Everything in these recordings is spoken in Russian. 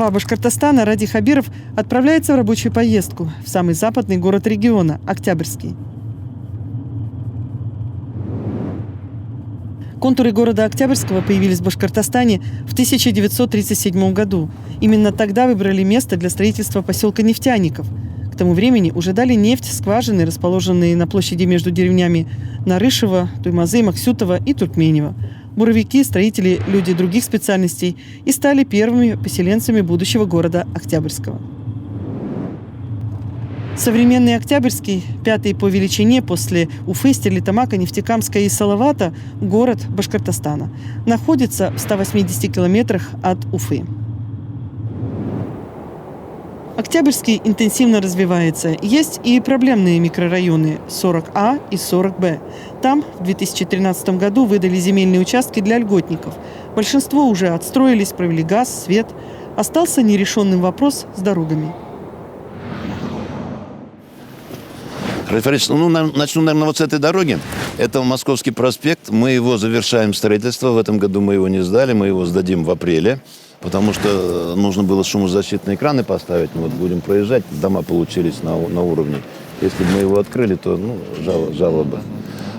Глава Башкортостана Ради Хабиров отправляется в рабочую поездку в самый западный город региона – Октябрьский. Контуры города Октябрьского появились в Башкортостане в 1937 году. Именно тогда выбрали место для строительства поселка Нефтяников. К тому времени уже дали нефть скважины, расположенные на площади между деревнями Нарышево, Туймазы, Максютово и Туркменево. Буровики, строители, люди других специальностей и стали первыми поселенцами будущего города Октябрьского. Современный Октябрьский, пятый по величине после Уфы, Стерлитамака, Нефтекамска и Салавата, город Башкортостана, находится в 180 километрах от Уфы. Октябрьский интенсивно развивается. Есть и проблемные микрорайоны 40А и 40Б. Там в 2013 году выдали земельные участки для льготников. Большинство уже отстроились, провели газ, свет. Остался нерешенным вопрос с дорогами. Начну, наверное, вот с этой дороги. Это Московский проспект. Мы его завершаем строительство. В этом году мы его не сдали. Мы его сдадим в апреле. Потому что нужно было шумозащитные экраны поставить. Мы вот будем проезжать. Дома получились на уровне. Если бы мы его открыли, то жалоба.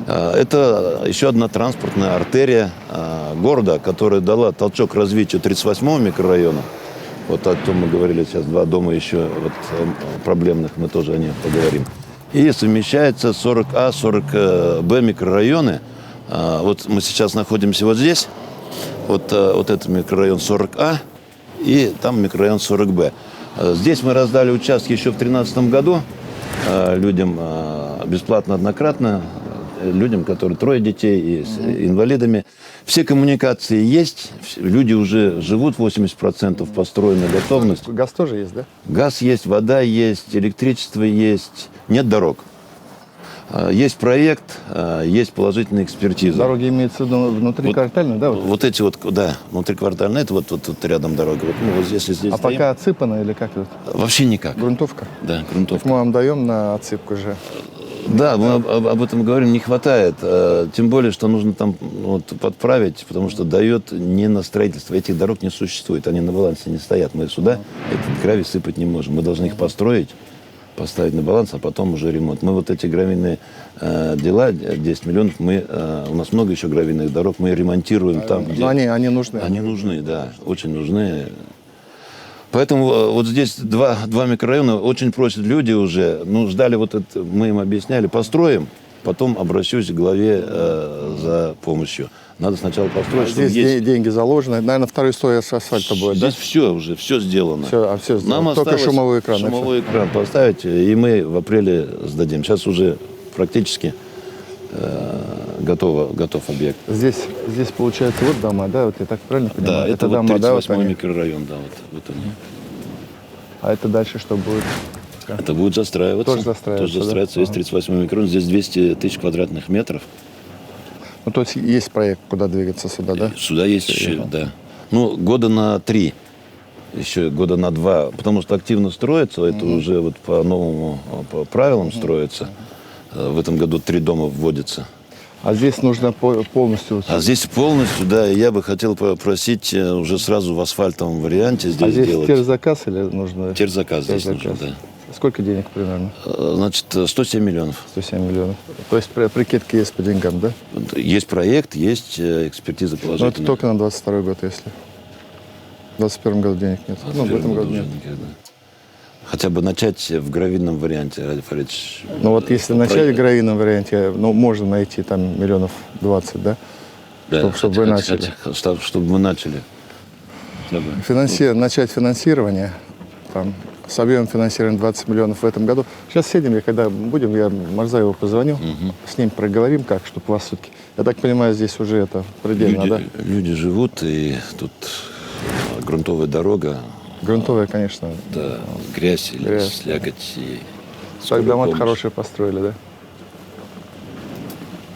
Это еще одна транспортная артерия города, которая дала толчок развитию 38-го микрорайона. Вот о том мы говорили сейчас. Два дома еще вот, проблемных. Мы тоже о них поговорим. И совмещается 40А, 40Б микрорайоны. Вот мы сейчас находимся вот здесь. Вот это микрорайон 40А и там микрорайон 40Б. Здесь мы раздали участки еще в 2013 году людям бесплатно, однократно, людям, которые трое детей и с инвалидами. Все коммуникации есть, люди уже живут, 80% построена готовность. Газ тоже есть, да? Газ есть, вода есть, электричество есть, нет дорог. Есть проект, есть положительная экспертиза. Дороги имеются в виду внутриквартальные, да? Вот эти вот, да, внутриквартальные, это вот рядом дорога. Вот здесь, если здесь а стоим, пока отсыпано или как это? вообще никак. Грунтовка? Да, грунтовка. Мы вам даем на отсыпку же. Да, мы об этом говорим, не хватает. Тем более, что нужно там вот, подправить, потому что дает не на строительство. Этих дорог не существует, они на балансе не стоят. Мы сюда этот гравий сыпать не можем. Мы должны их построить, поставить на баланс, а потом уже ремонт. Мы вот эти гравийные дела, 10 миллионов, у нас много еще гравийных дорог, мы ремонтируем там, где... Но они нужны. Они нужны, да, очень нужны. Поэтому вот здесь два микрорайона очень просят люди уже, ждали вот это, мы им объясняли, построим, потом обращусь к главе за помощью. Надо сначала построить, чтобы здесь деньги заложены. Наверное, второй слой асфальта будет, здесь да? все сделано. Все сделано. Нам только шумовой экран. Шумовой экран поставить, и мы в апреле сдадим. Сейчас уже практически готов объект. Здесь получается вот дома, да? Вот я так правильно понимаю? Да, это вот дома, 38-й вот микрорайон, да, вот они. А это дальше что будет? Это будет застраиваться. Тоже застраиваться, да? Есть 38-й микрорайон, здесь 200 тысяч квадратных метров. Ну, то есть есть проект, куда двигаться сюда, да? Сюда есть еще, да. Года на 3, еще года на 2, потому что активно строится, это уже вот по новому по правилам строится. В этом году 3 дома вводятся. А здесь нужно полностью... А здесь полностью, да, я бы хотел попросить уже сразу в асфальтовом варианте здесь здесь сделать. терзаказ или нужно... Терзаказ здесь нужен, да. Сколько денег примерно? Значит, 107 миллионов. 107 миллионов. То есть прикидки есть по деньгам, да? Есть проект, есть экспертиза положительная. Но это только на 22 год, если. В 21 году денег нет. В этом году нет. Никогда. Хотя бы начать в гравийном варианте, Ради Фаридович. Если начать в гравийном варианте, можно найти там миллионов 20, да? Да, чтобы вы начали. Чтобы мы начали. Начать финансирование, там, с объемом финансирования 20 миллионов в этом году. Сейчас сидим, когда будем, я Марзаеву позвоню, с ним проговорим, чтобы вас все-таки... Я так понимаю, здесь уже это предельно, да? Люди живут, и тут грунтовая дорога. Грунтовая, конечно. Да, грязь. Слякоть. Так дома хорошие построили, да?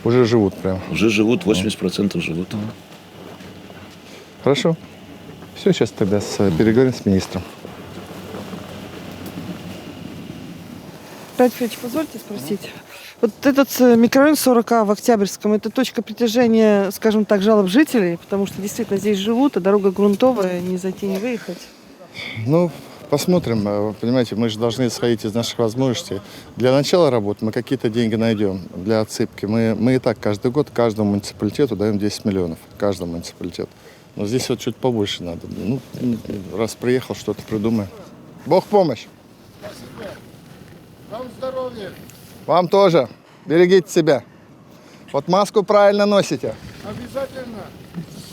Уже живут прям. Уже живут, 80% живут. Хорошо. Все, сейчас тогда переговорим с министром. Ради Федорович, позвольте спросить. Вот этот микрорайон 40А в Октябрьском, это точка притяжения, скажем так, жалоб жителей, потому что действительно здесь живут, а дорога грунтовая, не зайти, не выехать. Ну, посмотрим. Понимаете, мы же должны исходить из наших возможностей. Для начала работы мы какие-то деньги найдем для отсыпки. Мы и так каждый год каждому муниципалитету даем 10 миллионов. Каждому муниципалитету. Но здесь вот чуть побольше надо. Ну, раз приехал, что-то придумаем. Бог в помощь. Вам здоровья. Вам тоже. Берегите себя. Вот маску правильно носите. Обязательно.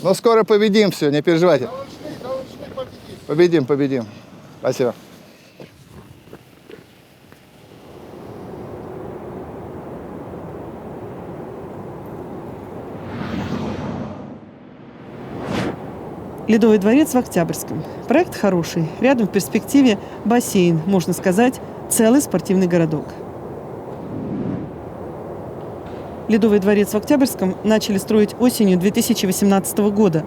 Но скоро победим все, не переживайте. Должны победить. Победим. Спасибо. Ледовый дворец в Октябрьском. Проект хороший. Рядом в перспективе бассейн, можно сказать, целый спортивный городок. Ледовый дворец в Октябрьском начали строить осенью 2018 года.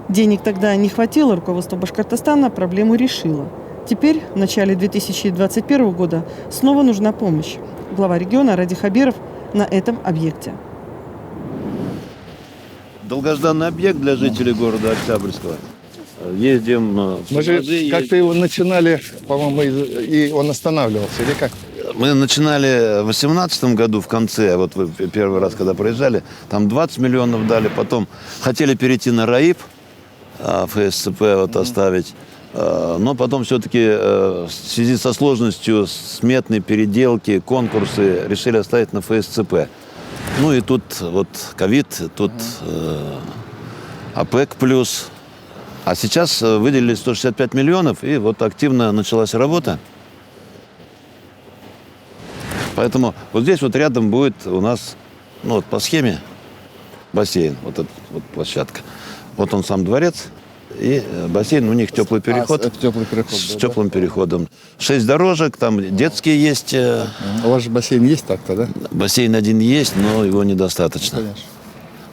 Денег тогда не хватило, руководство Башкортостана проблему решило. Теперь, в начале 2021 года, снова нужна помощь. Глава региона Ради Хабиров на этом объекте. Долгожданный объект для жителей города Октябрьского. Ездим... Мы же как-то его начинали, по-моему, и он останавливался, или как? Мы начинали в 2018 году в конце, вот вы первый раз, когда проезжали, там 20 миллионов дали, потом хотели перейти на РАИП, ФСЦП вот оставить, но потом все-таки в связи со сложностью сметной переделки, конкурсы решили оставить на ФСЦП. Ну и тут вот ковид, тут ОПЕК плюс. А сейчас выделили 165 миллионов, и вот активно началась работа. Поэтому вот здесь вот рядом будет у нас, ну вот по схеме, бассейн, вот эта вот площадка. Вот он сам дворец, и бассейн, у них теплый переход. Теплый переход. С теплым переходом. 6 дорожек, там детские есть. У вас же бассейн есть так-то, да? Бассейн один есть, но его недостаточно. Конечно.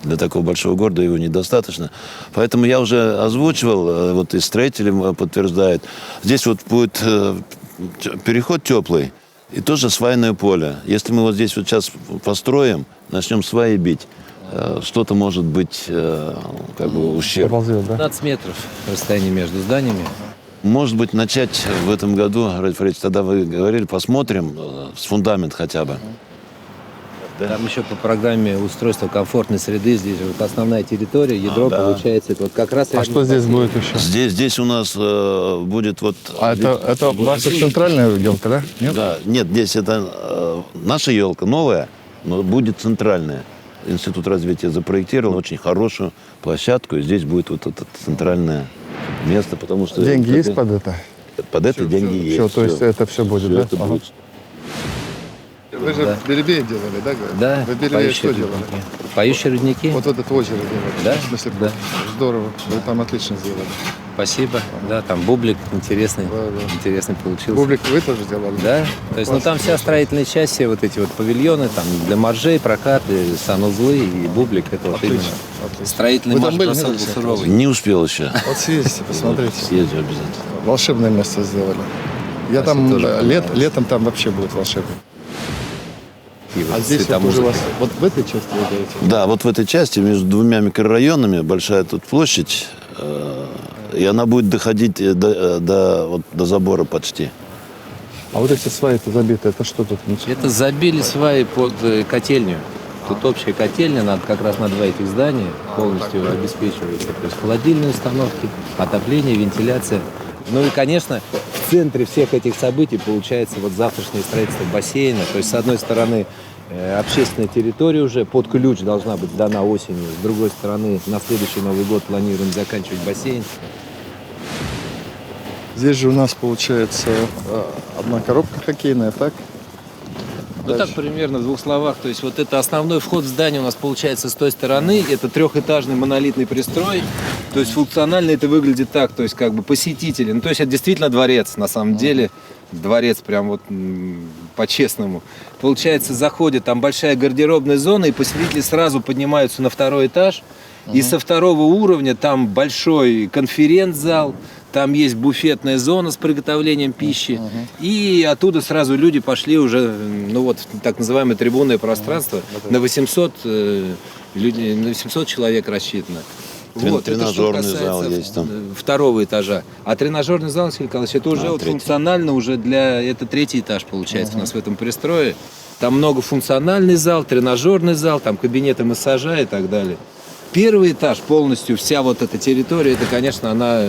Для такого большого города его недостаточно. Поэтому я уже озвучивал, вот и строители подтверждают. Здесь вот будет переход теплый и тоже свайное поле. Если мы вот здесь вот сейчас построим, начнем сваи бить, что-то может быть как бы ущерб. 15 метров расстояние между зданиями. Может быть, начать в этом году, Ради Фаридович, тогда вы говорили, посмотрим с фундамент хотя бы. Там еще по программе устройства комфортной среды, здесь же вот основная территория, ядро получается, это вот как раз... А что здесь будет еще? Здесь у нас будет вот... А это ваша центральная елка, да? Нет? Да, нет, здесь это наша елка новая, но будет центральная. Институт развития запроектировал очень хорошую площадку, и здесь будет вот это центральное место, потому что... Деньги есть под это? Под это деньги есть. Все, то есть это все будет, да? Это будет. Вы же в Белебее делали, да? Да, Вы в Белебее что делали? Поющие рудники. Вот это озеро делали. Да? В смысле, Да. Здорово. Вы там отлично сделали. Спасибо. Да, там бублик интересный, Да. интересный получился. Бублик вы тоже делали? Да, то есть, ну там вся строительная часть, все вот эти вот павильоны, там для моржей, прокаты, санузлы и бублик, это вот именно строительный Вы там марш были, просто нет, был Алексей? суровый. Не успел еще. Вот съездите, посмотрите. Съездим обязательно. Волшебное место сделали. Я там летом там вообще будет волшебно. И вот А здесь вот светомузыка. уже у вас, вот в этой части вы говорите? Да, вот в этой части между двумя микрорайонами большая тут площадь, и она будет доходить до забора почти. А вот эти сваи-то забиты, это что тут? Это забили сваи под котельню. Тут общая котельня, надо как раз на два этих здания полностью обеспечивается. То есть холодильные установки, отопление, вентиляция. Ну и, конечно, в центре всех этих событий получается вот завтрашнее строительство бассейна. То есть, с одной стороны, общественная территория уже под ключ должна быть сдана осенью. С другой стороны, на следующий Новый год планируем заканчивать бассейн. Здесь же у нас получается одна коробка хоккейная, так? Ну так примерно в двух словах. То есть вот это основной вход в здание у нас получается с той стороны. Это трехэтажный монолитный пристрой. То есть функционально это выглядит так, то есть как бы посетители. Ну то есть это действительно дворец на самом деле. Дворец прям вот по-честному. Получается заходит, там большая гардеробная зона, и посетители сразу поднимаются на второй этаж. И со второго уровня там большой конференц-зал. Там есть буфетная зона с приготовлением пищи. И оттуда сразу люди пошли уже, ну вот, так называемое трибунное пространство. На 800 людей, на 800 человек рассчитано. Вот, это что Тренажерный зал касается есть там. второго этажа. А тренажерный зал, Василий Николаевич, это уже вот третий. функционально уже для... Это третий этаж получается у нас в этом пристрое. Там многофункциональный зал, тренажерный зал, там кабинеты массажа и так далее. Первый этаж полностью, вся вот эта территория, это, конечно, она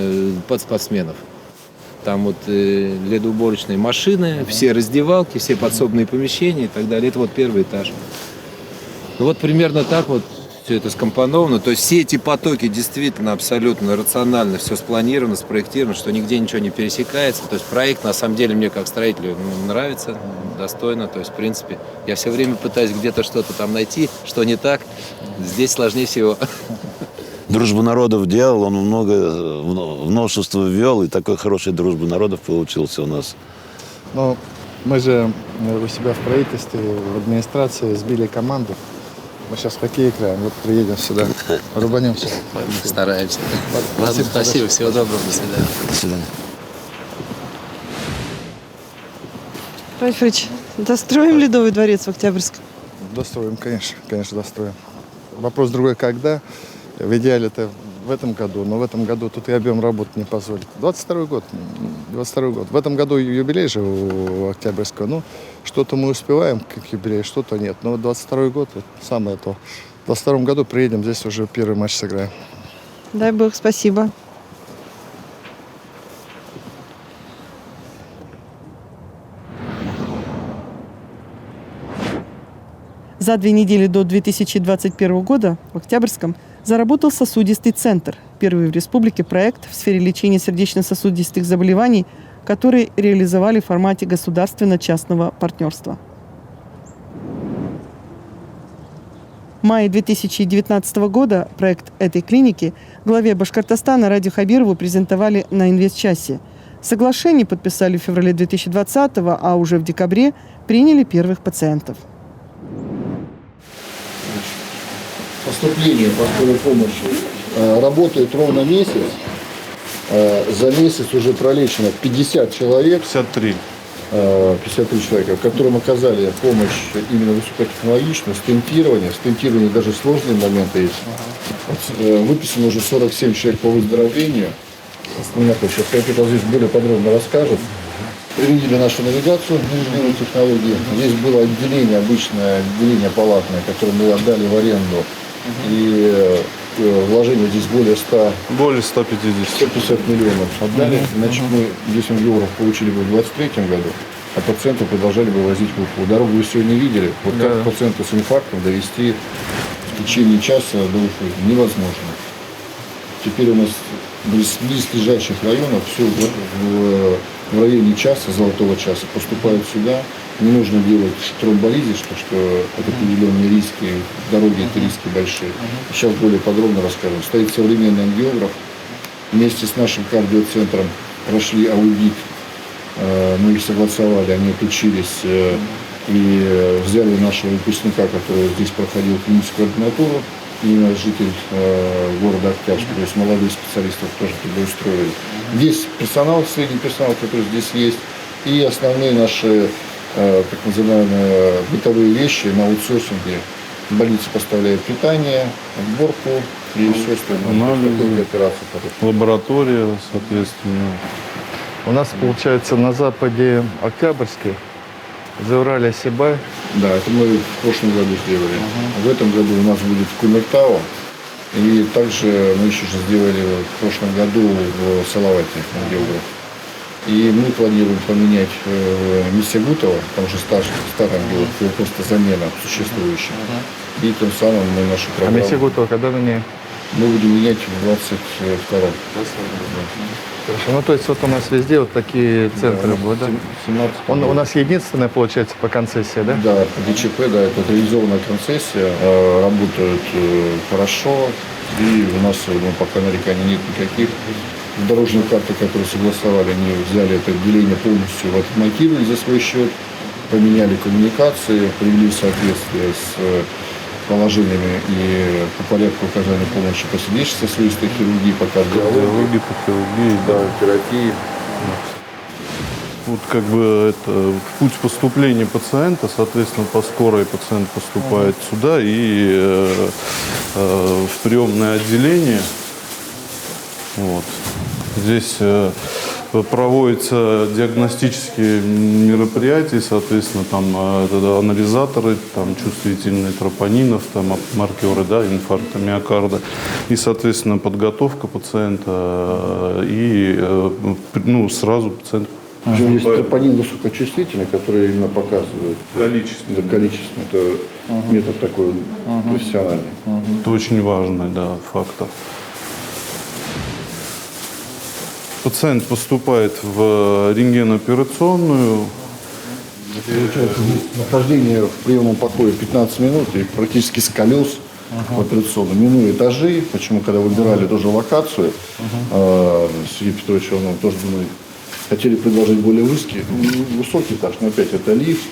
под спортсменов. Там вот ледоуборочные машины, все раздевалки, все подсобные помещения и так далее. Это вот первый этаж. Ну вот примерно так вот все это скомпоновано. То есть все эти потоки действительно абсолютно рационально все спланировано, спроектировано, что нигде ничего не пересекается. То есть проект, на самом деле, мне как строителю нравится, достойно. То есть, в принципе, я все время пытаюсь где-то что-то там найти, что не так. Здесь сложнее всего. Дружбу народов делал, он много в новшество ввел, и такой хороший дружбы народов получился у нас. Но мы же у себя в правительстве, в администрации сбили команду. Мы сейчас в хоккей играем, вот приедем сюда, рубанемся. Стараемся. Ладно, спасибо, всего доброго, до свидания. До свидания. Рафик Фрич, достроим Ледовый дворец в Октябрьском? Достроим, конечно, достроим. Вопрос другой, когда. В идеале это в этом году, но в этом году тут и объем работы не позволит. 22 год. В этом году юбилей же у Октябрьского. Ну, что-то мы успеваем, как юбилей, что-то нет. Но 22 год, вот самое то. В 22 году приедем, здесь уже первый матч сыграем. Дай бог, спасибо. За 2 недели до 2021 года в Октябрьском заработал сосудистый центр. Первый в республике проект в сфере лечения сердечно-сосудистых заболеваний, который реализовали в формате государственно-частного партнерства. В мае 2019 года проект этой клиники главе Башкортостана Радию Хабирову презентовали на инвестчасе. Соглашение подписали в феврале 2020, а уже в декабре приняли первых пациентов. Поступление по скорой помощи работает ровно месяц. За месяц уже пролечено 50 человек. 53. 53 человека, которым оказали помощь именно высокотехнологичную, стентирование. В стентировании даже сложные моменты есть. Выписано уже 47 человек по выздоровлению. Сейчас Капитал здесь более подробно расскажет. Видели нашу навигацию, инженерные технологии. Здесь было отделение, обычное отделение палатное, которое мы отдали в аренду. И вложение здесь более 150 миллионов отдали. Значит, мы 10 миллионов получили бы в 2023 году, а пациентов продолжали бы возить в Уфу. Дорогу вы сегодня видели. Вот как пациента с инфарктом довести в течение часа до Уфы невозможно. Теперь у нас из близлежащих районов все в районе часа, золотого часа поступают сюда. Не нужно делать тромболизис, что это определенные риски, дороги это риски большие. Сейчас более подробно расскажу. Стоит современный ангиограф. Вместе с нашим кардиоцентром прошли аудит. Мы их согласовали, они отучились и взяли нашего выпускника, который здесь проходил клиническую ординатуру, именно житель города Октябрьска, то есть молодых специалистов тоже трудоустроили. Здесь персонал, средний персонал, который здесь есть, и основные наши так называемые бытовые вещи на аутсорсинге. Больница поставляет питание, отборку и все остальное. Операции. Лаборатория, соответственно. У нас, получается, на западе Октябрьский, Зауралье, Сибай. Да, это мы в прошлом году сделали. В этом году у нас будет Кумертау. И также мы еще же сделали в прошлом году в Салавате, ангиограф. И мы планируем поменять Мисягутова, там же старый ангиограф, его просто замена существующего. И тем самым мы нашу А программу Мисягутова когда меняем? мы будем менять в 22-м. Хорошо. Ну, то есть вот у нас везде вот такие центры будут, да? 17 У нас единственная, получается, по концессии, да? Да, по ДЧП, да, это реализованная концессия, работают хорошо, и у нас пока нареканий нет никаких. В дорожную карту, которую согласовали, они взяли это отделение полностью, отремонтировали за свой счет, поменяли коммуникации, привели в соответствие с положениями и по порядку оказания помощи по сердечно-сосудистой хирургии, по кардиологии, По хирургии, да. терапии. Вот как бы это путь поступления пациента, соответственно, по скорой пациент поступает сюда и в приемное отделение. Вот. Здесь проводятся диагностические мероприятия, соответственно, там это анализаторы, там чувствительные тропонинов, там маркеры, да, инфаркта миокарда, и, соответственно, подготовка пациента, и ну, сразу пациент. Причем есть тропонин высокочувствительный, который именно показывает Количество. количество. Это метод такой профессиональный. Это очень важный, да, фактор. Пациент поступает в рентгеноперационную. Получается, нахождение в приемном покое 15 минут и практически с колес в операционную. Минуя этажи, почему, когда выбирали тоже локацию, Сергей Петрович, он тоже думает, хотели предложить более высокий этаж, но опять это лифт,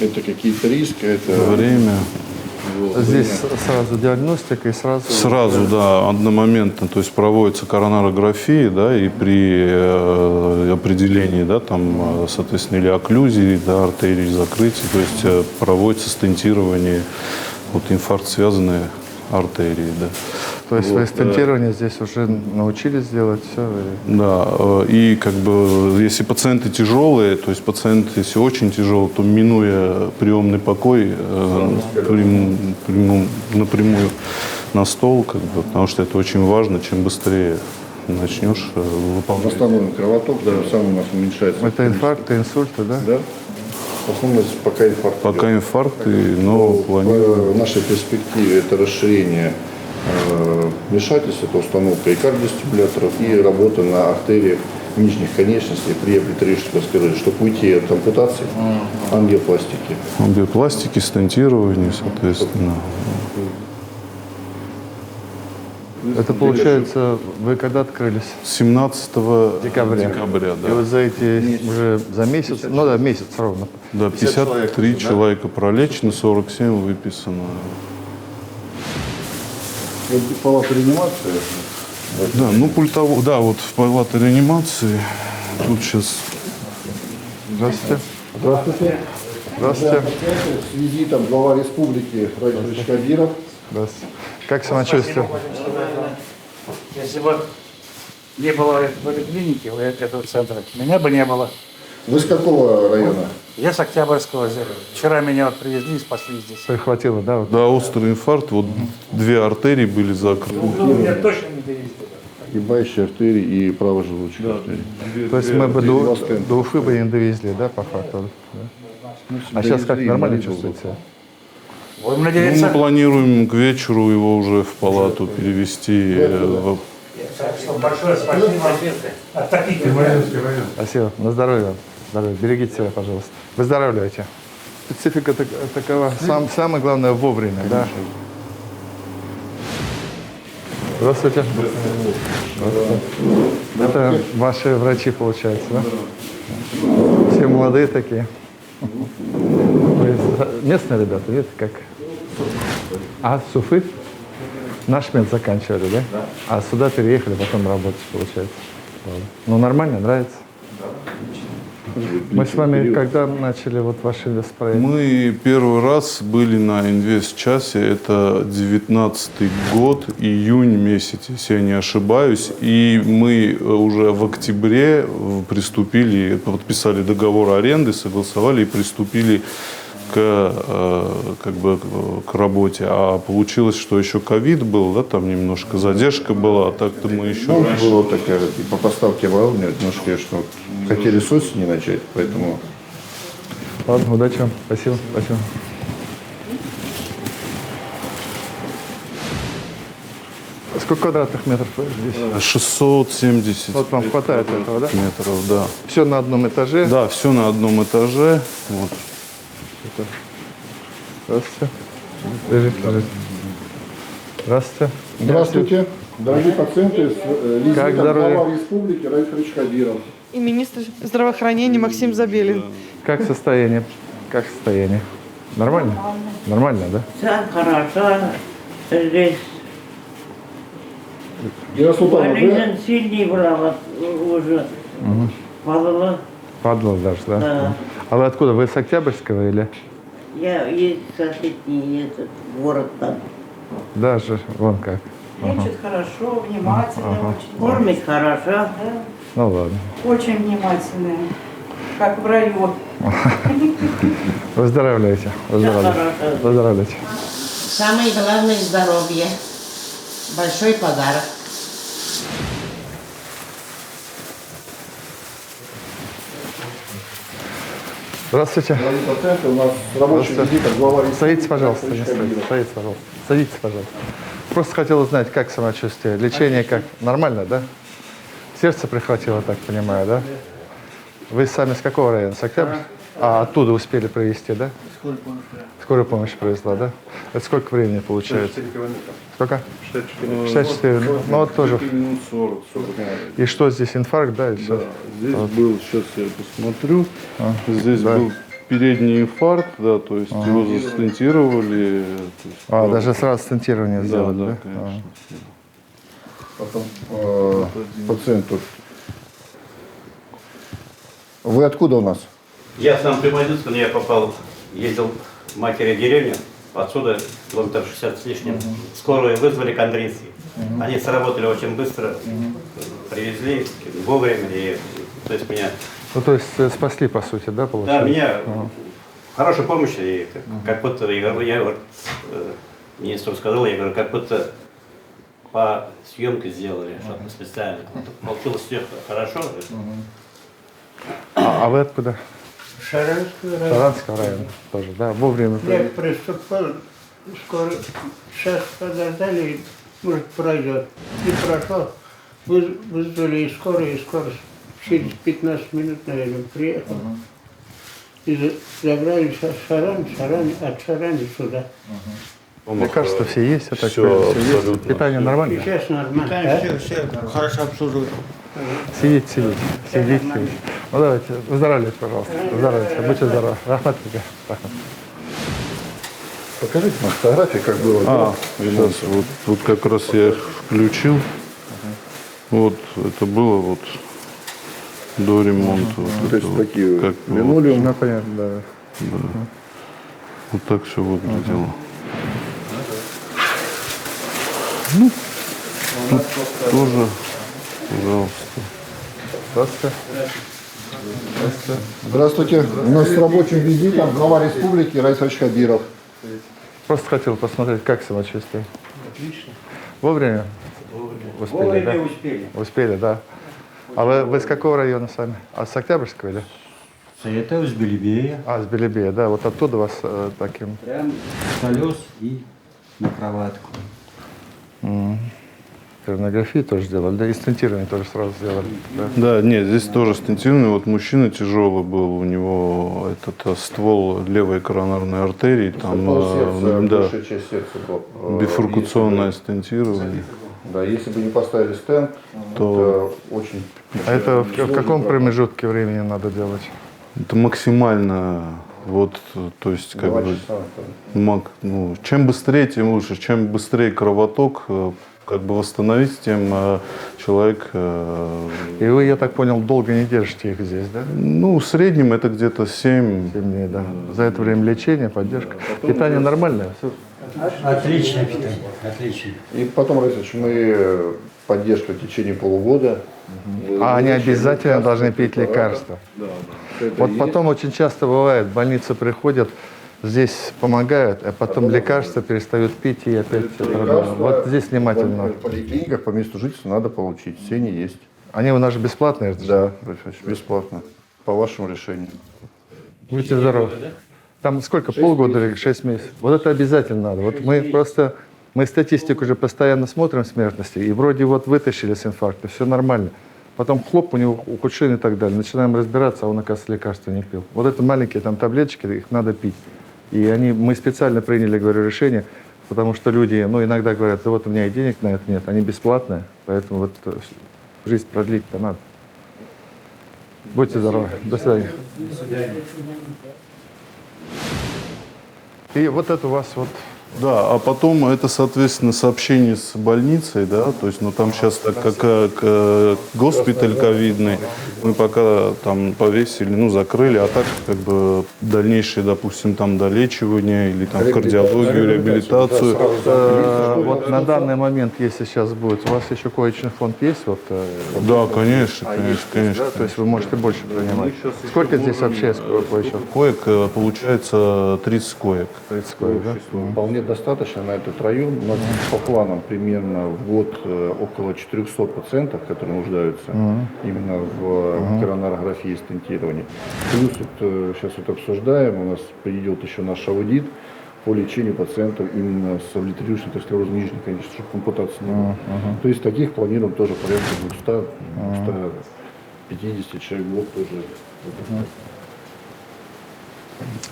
это какие-то риски, это Время. Здесь сразу диагностика и сразу... Сразу, да, одномоментно, то есть проводится коронарография, да, и при определении, да, там, соответственно, или окклюзии, да, артерий, закрытия, то есть проводится стентирование, вот, инфаркт связанной артерии, да. То есть вы стентирование здесь уже научились делать все? Да, и как бы, если пациенты тяжелые, то есть пациент, если очень тяжелый, то минуя приемный покой, приму напрямую на стол, как бы, потому что это очень важно, чем быстрее начнешь выполнять. Восстановим кровоток, тем самым у нас уменьшается. Это инфаркты, инсульты, да? Да. В основном пока инфаркт. Пока идет. инфаркты, но В нашей перспективе это расширение вмешательств, это установка и кардиостимуляторов, и работа на артериях нижних конечностей при абляторической атеросклерозе, чтобы уйти от ампутации, ангиопластики. биопластики, стентирование, соответственно. Это получается, вы когда открылись? 17 Декабря. да. И вот за эти уже за месяц, ну да, месяц ровно. Да, 53 человека пролечено, 47 выписано. Вот палата реанимации. Да, ну пультовой, да, вот в палате реанимации. Тут сейчас Здравствуйте. Здравствуйте. Здравствуйте. С визитом глава республики Раисович Кадиров. Здравствуйте. Как самочувствие? Если бы не было в этой клинике, в этого центра, меня бы не было. Вы с какого района? Я с Октябрьского. Вчера меня вот привезли и спасли здесь. Прихватило, да? Вот. да, острый инфаркт, вот две артерии были закрыты. Меня точно не довезли. Ебающая артерия и правожелудочная артерия. То есть мы бы до Уфы бы не довезли, да, по факту? Да? А сейчас как, нормально чувствуете себя? Будем Ну, надеяться. мы планируем к вечеру его уже в палату перевести. Что большое спасибо от таких Спасибо. На здоровье вам. Здоровье. Берегите себя, пожалуйста. Выздоравливайте. Специфика такова. Самое главное вовремя, да? Здравствуйте. Здравствуйте. Это ваши врачи, получается, да? Все молодые такие. Вы местные ребята, видите, как? А, с Уфы? Наш мед заканчивали, да? А сюда переехали, потом работать, получается. Ну, нормально, нравится? Мы с вами когда начали вот ваши инвестпроекты? Мы первый раз были на инвест-часе, это 19-й год, июнь месяц, если я не ошибаюсь. И мы уже в октябре приступили, подписали договор аренды, согласовали и приступили к работе. А получилось, что еще ковид был, да, там немножко задержка была, а так-то мы еще Ну, раньше. была такая, и по поставке оборудования, немножко, что хотели с осени начать, поэтому... Ладно, удачи вам. Спасибо, спасибо. Сколько квадратных метров здесь? 670 Вот вам хватает этого, да? метров, да. Все на одном этаже? Да, все на одном этаже. Вот. Здравствуйте. Лежите, лежите. Здравствуйте. Здравствуйте, дорогие пациенты, с Как визитом здоровье? глава республики Раисович Кадиров. И министр здравоохранения Максим Забелин. Как состояние? Как состояние? Нормально? Нормально, да? Все хорошо. Здесь Ярослав Иванович, болезнь сильнее была вот уже. Падала. Падало даже, да? Да. А вы откуда? Вы с Октябрьского или? Я есть соседний этот город там. Даже, вон как. Лечит хорошо, внимательно очень. Кормит хорошо. Да, Ну ладно. очень внимательная. Как в раю. Выздоравливайте. Выздоравливайте. Выздоравливайте. Самое главное здоровье. Большой подарок. Здравствуйте. Пациенты у нас рабочий визит от главы. Садитесь, пожалуйста, не стойте. Садитесь, пожалуйста. Садитесь, пожалуйста. Просто хотел узнать, как самочувствие. Лечение как? Нормально, да? Сердце прихватило, так понимаю, да? Вы сами с какого района? С Октябрьского? А оттуда успели провести, да? Скорая помощь привезла, да? Это сколько времени получается? 64 километра. Сколько? 64 64. Ну вот тоже. минут 40. И что здесь, инфаркт, да? Или что? Здесь был, сейчас я посмотрю, здесь да. был передний инфаркт, да, то есть его застентировали. то есть, А, даже сразу стентирование да, сделали, да, да? конечно. Потом пациенту. Вы откуда у нас? Я сам Приморецк, но я попал, ездил к матери в деревню, отсюда километров 60 с лишним. Скорую вызвали к Андрейски. Они сработали очень быстро, привезли вовремя, и, то есть меня, Ну, то есть спасли, по сути, да, да, получается? меня хорошая помощь, и как будто, я министру сказал, я говорю, как будто по съемке сделали, что-то специально. Получилось все хорошо. А вы откуда? Шаранского района. Саранского района тоже, да? Вовремя. Я приступал, скоро, сейчас подождали, может пройдет. Не прошло, вызвали и скорую через 15 минут, наверное, приехал. И забрали Шаран, от Шарана сюда. Лекарства все есть, я так Всё, понимаю, все есть. абсолютно. Питание нормально? Сейчас нормально. Конечно, все хорошо обслуживают. Сидите. Ну давайте, выздоравливайте, пожалуйста. Выздоравливайте, будьте здоровы. Рахмат тебе. Покажите нам фотографии, как было. Сейчас вот как раз я их включил. Вот это было вот до ремонта. Вот То это есть вот, такие как линолеум. Ну, понятно, да. вот так все выглядело. Ну, тут тоже, пожалуйста. Здравствуйте. Здравствуйте. У нас с рабочим визитом глава республики Раисович Хабиров. Просто хотел посмотреть, как самочувствие. Отлично. Вовремя? Успели, да? успели. Успели, да. А вы с какого района сами? А с Октябрьского или? Это с Белебея. А, с Белебея, да. Вот оттуда вас таким... Прям с колес и на кроватку. Коронографию тоже сделали, да? И стентирование тоже сразу сделали. Да? Да, нет, здесь тоже стентированный. Вот мужчина тяжелый был, у него этот ствол левой коронарной артерии, там, да, Большая часть сердца была. бифуркационное стентирование. Да, если бы не поставили стенд, То- это очень... А это в каком промежутке времени надо делать? Это максимально, вот, то есть, как 2 бы, часа. ну, чем быстрее, тем лучше. Чем быстрее кровоток, как бы восстановить, тем человек... И вы, я так понял, долго не держите их здесь, да? Ну, в среднем это где-то 7. 7 дней, да. За это время лечение, поддержка. Питание нормальное? Всё? Отличное питание, отлично. И потом, Раисович, мы поддержка в течение полугода. А они обязательно должны пить лекарства? Да. Это Вот есть. потом очень часто бывает, в больницу приходят, здесь помогают, а потом лекарства перестают пить и опять все проблемы. Лекарства Вот здесь внимательно. В поликлиниках по месту жительства надо получить. Все не есть. Они у нас же бесплатные? Да, Раисович, бесплатно. По вашему решению. Будьте здоровы. Там сколько, полгода или 6 месяцев? Вот это обязательно надо. Вот мы статистику уже постоянно смотрим смертности, и вроде вот вытащили с инфаркта, все нормально. Потом хлоп, у него ухудшение и так далее. Начинаем разбираться, а он, оказывается, лекарства не пил. Вот это маленькие там таблеточки, их надо пить. И мы специально приняли, говорю, решение, потому что люди, иногда говорят, да вот у меня и денег на это нет, они бесплатные, поэтому вот жизнь продлить-то надо. Будьте здоровы. До свидания. И вот это у вас вот Да, а потом это, соответственно, сообщение с больницей, да, то есть, ну, там сейчас так как госпиталь ковидный, мы пока там повесили, ну, закрыли, а так, как бы, дальнейшее, допустим, там, долечивание или там кардиологию, реабилитацию. Вот на данный момент, если сейчас будет, у вас еще коечный фонд есть? Вот, Да, конечно, конечно. да? То есть вы можете больше принимать. Сколько здесь вообще коечных? Коек, получается, 30 коек. 30 коек, да? Вполне достаточно на этот район. У нас по планам примерно в год около 400 пациентов, которые нуждаются именно в коронарографии и стентировании. Плюс вот, сейчас вот обсуждаем, у нас придет еще наш аудит по лечению пациентов именно с облитерирующей атеросклерозом нижней конечности, чтобы ампутации не было. То есть таких планируем тоже порядка 200-250 человек в год тоже.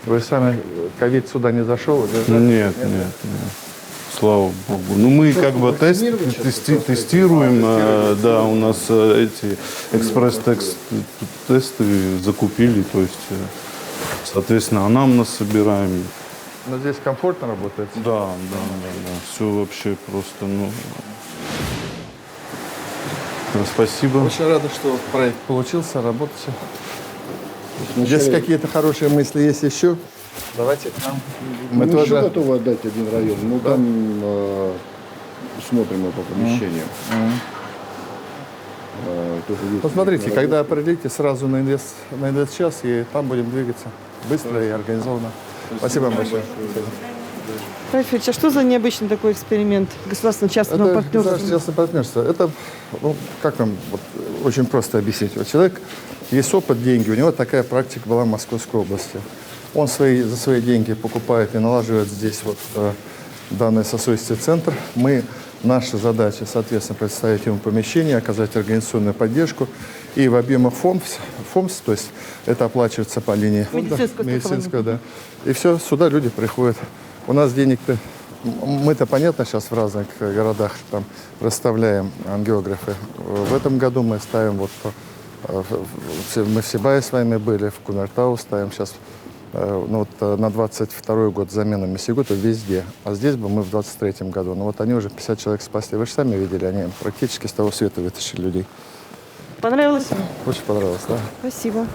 Вы сами, ковид сюда не зашел? Да? Нет. Слава богу. Ну, мы как бы тестируем, да, у нас эти экспресс-тесты закупили, то есть, соответственно, анамнез собираем. Но здесь комфортно работает? Да. Все вообще просто, ну... Спасибо. Очень рада, что проект получился, работайте. Если какие-то хорошие мысли есть еще, давайте к нам. Мы тоже готовы отдать один район, но там смотрим мы по помещениям. Посмотрите, когда определите, сразу на инвест-час, и там будем двигаться быстро и организованно. Спасибо вам большое. Рафич, а что за необычный такой эксперимент государственно-частного партнерства? Государственно-частное партнерство. Это, ну, как вам вот, очень просто объяснить. Вот человек, есть опыт, деньги, у него такая практика была в Московской области. Он за свои деньги покупает и налаживает здесь вот данный сосудистый центр. Наша задача, соответственно, представить ему помещение, оказать организационную поддержку. И в объемах ФОМС, то есть это оплачивается по линии медицинского, да. И все, сюда люди приходят. У нас денег-то, мы-то, понятно, сейчас в разных городах там расставляем ангиографы. В этом году мы ставим, вот, мы в Сибае с вами были, в Кумертау ставим сейчас. Ну, вот, на 22-й год замена Месигута везде. А здесь бы мы в 23-м году. Ну вот они уже 50 человек спасли. Вы же сами видели, они практически с того света вытащили людей. Понравилось? Очень понравилось, да. Спасибо.